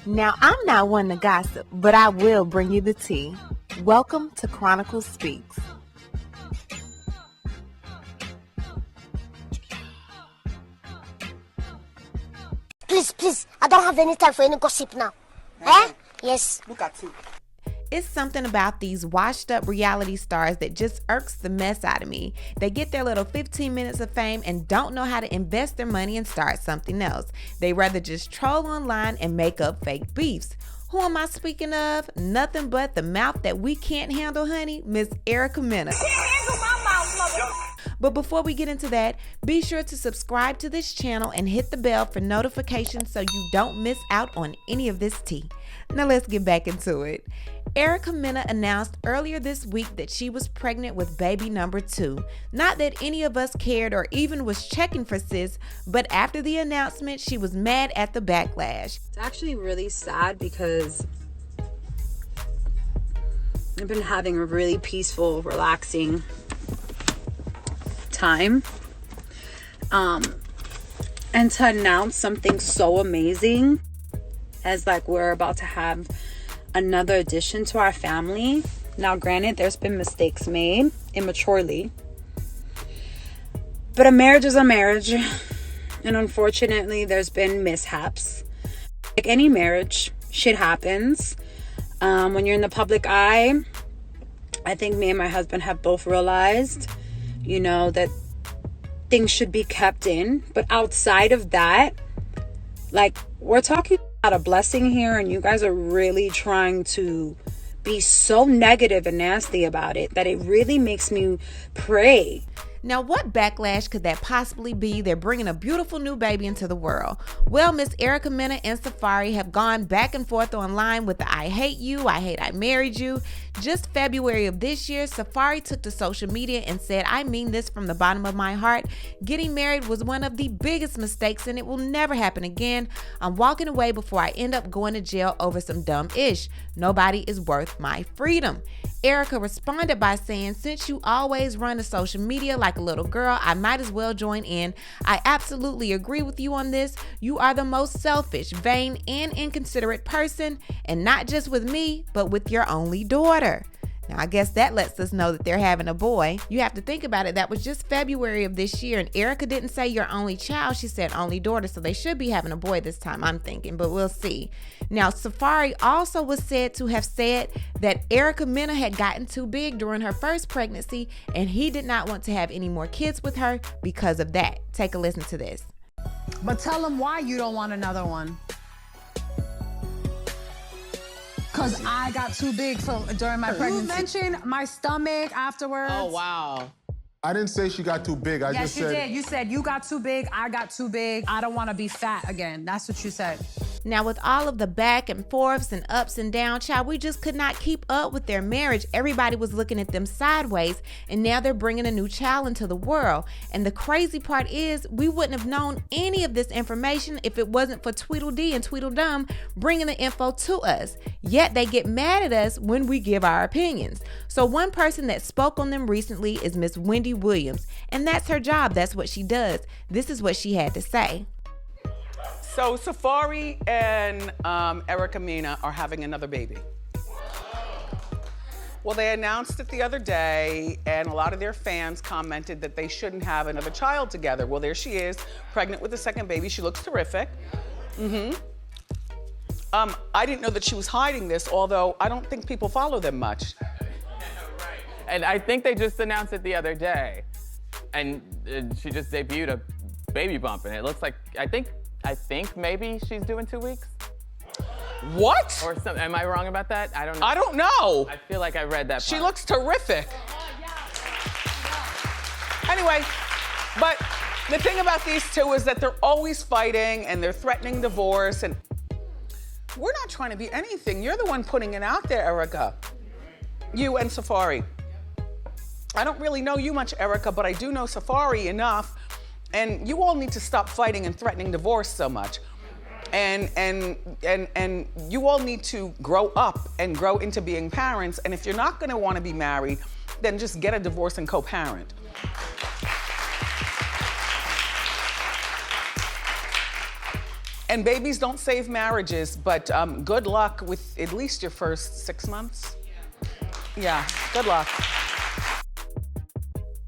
Now, I'm not one to gossip, but I will bring you the tea. Welcome to Chronicle Speaks. Please, I don't have any time for any gossip now. Eh? Yes. Look at you. It's something about these washed up reality stars that just irks the mess out of me. They get their little 15 minutes of fame and don't know how to invest their money and start something else. They rather just troll online and make up fake beefs. Who am I speaking of? Nothing but the mouth that we can't handle, honey, Miss Mena. But before we get into that, be sure to subscribe to this channel and hit the bell for notifications so you don't miss out on any of this tea. Now let's get back into it. Mena announced earlier this week that she was pregnant with baby number 2. Not that any of us cared or even was checking for sis, but after the announcement, she was mad at the backlash. It's actually really sad because I've been having a really peaceful, relaxing time. And to announce something so amazing as like we're about to have another addition to our family. Now, granted, there's been mistakes made immaturely, but a marriage is a marriage, and unfortunately there's been mishaps. Like any marriage, shit happens. When you're in the public eye, I think me and my husband have both realized, that things should be kept in. But outside of that, like, we're talking about a blessing here, and you guys are really trying to be so negative and nasty about it that it really makes me pray. Now, what backlash could that possibly be? They're bringing a beautiful new baby into the world. Well, Miss Mena and Safaree have gone back and forth online with the I hate you, I hate I married you. Just February of this year, Safaree took to social media and said, I mean this from the bottom of my heart. Getting married was one of the biggest mistakes and it will never happen again. I'm walking away before I end up going to jail over some dumb ish. Nobody is worth my freedom. Erica responded by saying, since you always run to social media like a little girl, I might as well join in. I absolutely agree with you on this. You are the most selfish, vain, and inconsiderate person, and not just with me, but with your only daughter. Now, I guess that lets us know that they're having a boy. You have to think about it. That was just February of this year, and Erica didn't say your only child. She said only daughter, so they should be having a boy this time, I'm thinking, but we'll see. Now, Safaree also was said to have said that Mena had gotten too big during her first pregnancy, and he did not want to have any more kids with her because of that. Take a listen to this. But tell him why you don't want another one. Because I got too big during my pregnancy. You mentioned my stomach afterwards. Oh, wow. I didn't say she got too big. I just said... Yes, you did. You said you got too big, I got too big. I don't want to be fat again. That's what you said. Now, with all of the back and forths and ups and downs, child, we just could not keep up with their marriage. Everybody was looking at them sideways, and now they're bringing a new child into the world. And the crazy part is, we wouldn't have known any of this information if it wasn't for Tweedledee and Tweedledum bringing the info to us. Yet they get mad at us when we give our opinions. So one person that spoke on them recently is Miss Wendy Williams, and that's her job. That's what she does. This is what she had to say. So Safaree and Mena are having another baby. Well, they announced it the other day, and a lot of their fans commented that they shouldn't have another child together. Well, there she is, pregnant with the second baby. She looks terrific. I didn't know that she was hiding this, although I don't think people follow them much. And I think they just announced it the other day. And she just debuted a baby bump, and it looks like, I think maybe she's doing 2 weeks. What? Or something. Am I wrong about that? I don't know. I don't know. I feel like I read that part. She looks terrific. Anyway, but the thing about these two is that they're always fighting and they're threatening divorce, and we're not trying to be anything. You're the one putting it out there, Erica. You and Safaree. I don't really know you much, Erica, but I do know Safaree enough. And you all need to stop fighting and threatening divorce so much. And you all need to grow up and grow into being parents. And if you're not gonna wanna be married, then just get a divorce and co-parent. And babies don't save marriages, but good luck with at least your first 6 months. Yeah, good luck.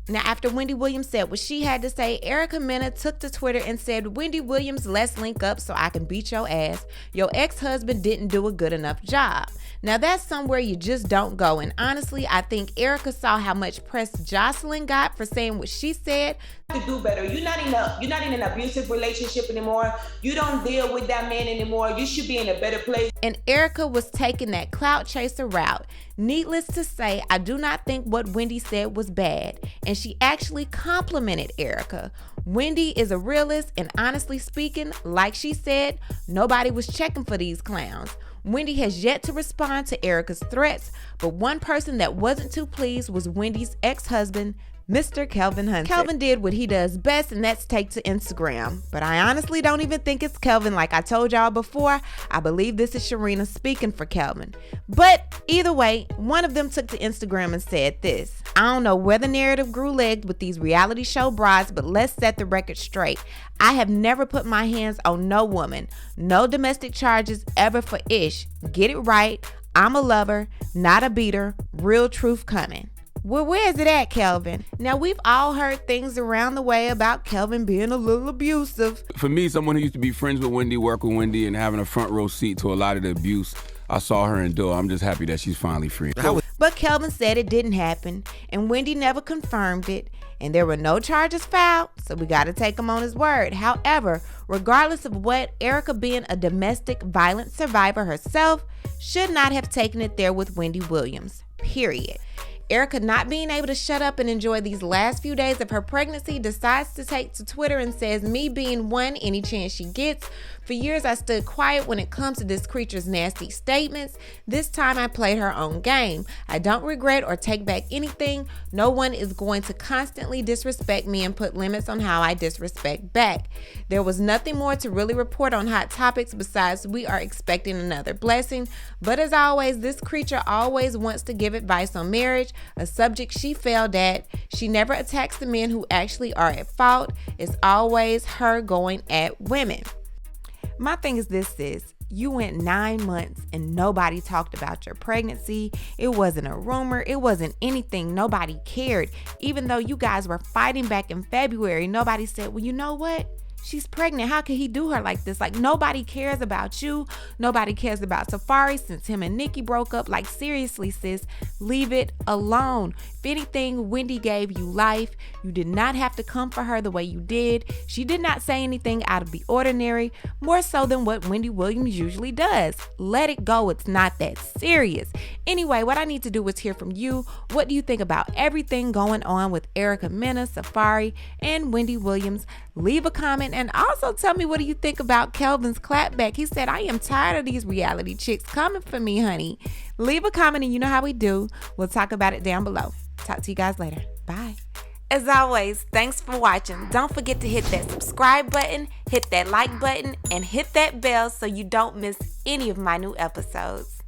Now, after Wendy Williams said what she had to say, Erica Mena took to Twitter and said, "Wendy Williams, let's link up so I can beat your ass. Your ex-husband didn't do a good enough job." Now, that's somewhere you just don't go. And honestly, I think Erica saw how much press Jocelyn got for saying what she said. To do better. You're not in an abusive relationship anymore. You don't deal with that man anymore. You should be in a better place. And Erica was taking that clout chaser route. Needless to say, I do not think what Wendy said was bad, and she actually complimented Erica. Wendy is a realist, and honestly speaking, like she said, nobody was checking for these clowns. Wendy has yet to respond to Erica's threats, but one person that wasn't too pleased was Wendy's ex-husband, Mr. Kelvin Hunter. Kelvin did what he does best, and that's take to Instagram. But I honestly don't even think it's Kelvin. Like I told y'all before, I believe this is Sharina speaking for Kelvin. But either way, one of them took to Instagram and said this: "I don't know where the narrative grew legs with these reality show brides, but let's set the record straight. I have never put my hands on no woman. No domestic charges ever for Ish. Get it right. I'm a lover, not a beater. Real truth coming." Well, where's it at, Kelvin? Now, we've all heard things around the way about Kelvin being a little abusive. For me, someone who used to be friends with Wendy, work with Wendy, and having a front row seat to a lot of the abuse I saw her endure, I'm just happy that she's finally free. But Kelvin said it didn't happen, and Wendy never confirmed it, and there were no charges filed, so we got to take him on his word. However, regardless of what, Erica, being a domestic violence survivor herself, should not have taken it there with Wendy Williams, period. Erica, not being able to shut up and enjoy these last few days of her pregnancy, decides to take to Twitter and says, "Me being one, any chance she gets. For years, I stood quiet when it comes to this creature's nasty statements. This time, I played her own game. I don't regret or take back anything. No one is going to constantly disrespect me and put limits on how I disrespect back. There was nothing more to really report on Hot Topics besides we are expecting another blessing. But as always, this creature always wants to give advice on marriage, a subject she failed at. She never attacks the men who actually are at fault. It's always her going at women." My thing is this, sis. You went 9 months and nobody talked about your pregnancy. It wasn't a rumor. It wasn't anything. Nobody cared. Even though you guys were fighting back in February, nobody said, "Well, you know what? She's pregnant. How could he do her like this?" Like, nobody cares about you. Nobody cares about Safaree since him and Nikki broke up. Like, seriously, sis, leave it alone. If anything, Wendy gave you life. You did not have to come for her the way you did. She did not say anything out of the ordinary, more so than what Wendy Williams usually does. Let it go. It's not that serious. Anyway, what I need to do is hear from you. What do you think about everything going on with Erica Mena, Safaree, and Wendy Williams? Leave a comment, and also tell me, what do you think about Kelvin's clapback? He said, "I am tired of these reality chicks coming for me, honey." Leave a comment, and you know how we do. We'll talk about it down below. Talk to you guys later. Bye. As always, thanks for watching. Don't forget to hit that subscribe button, hit that like button, and hit that bell so you don't miss any of my new episodes.